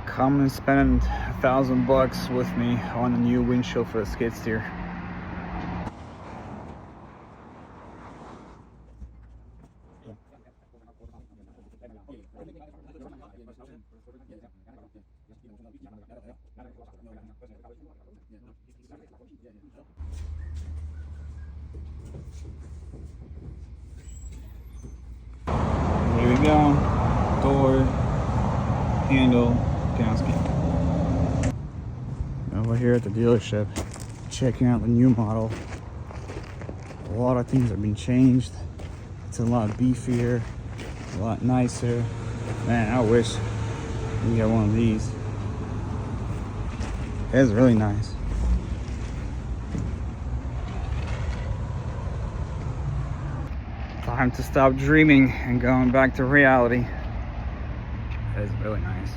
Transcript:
Come and spend $1,000 with me on a new windshield for the skid steer. Here we go. Door, handle, gasket. Over here at the dealership, checking out the new model. A lot of things have been changed. It's a lot beefier, a lot nicer. Man, I wish we had one of these. It's really nice. Time to stop dreaming and going back to reality. That is really nice.